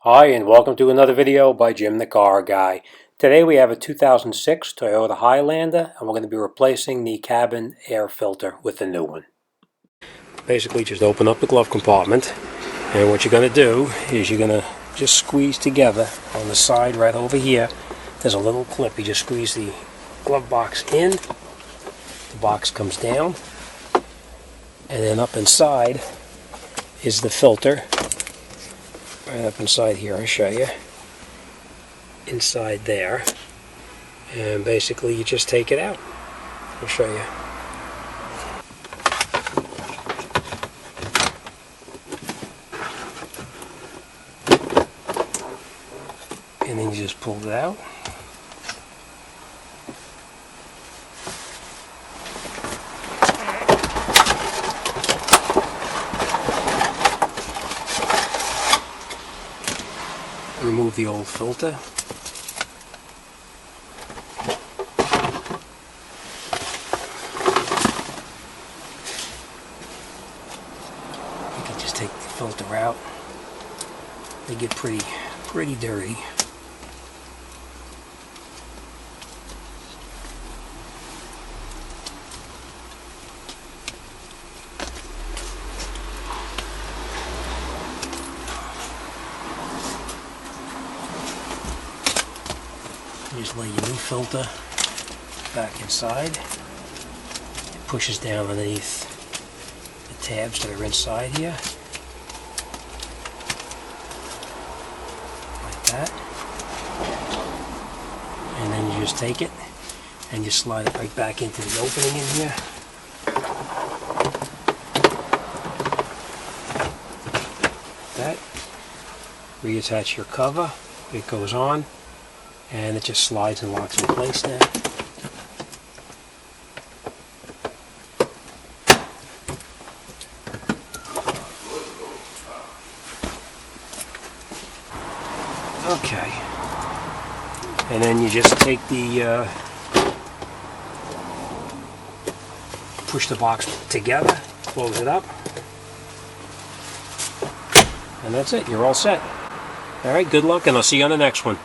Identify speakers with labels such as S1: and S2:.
S1: Hi, and welcome to another video by Jim the Car Guy. Today we have a 2006 Toyota Highlander, and we're going to be replacing the cabin air filter with a new one. Basically, just open up the glove compartment, and what you're going to do is you're going to just squeeze together on the side right over here. There's a little clip. You just squeeze the glove box in, the box comes down, and then up inside is the filter. Right up inside here, I'll show you. Inside there. And basically you just take it out. I'll show you. And then you just pull it out. Remove the old filter. You can just take the filter out. They get pretty dirty. You just lay your new filter back inside. It pushes down underneath the tabs that are inside here. Like that. And then you just take it and you slide it right back into the opening in here. Like that. Reattach your cover. It goes on. And it just slides and locks in place now. Okay. And then you just take the, push the box together, close it up. And that's it, you're all set. Alright, good luck, and I'll see you on the next one.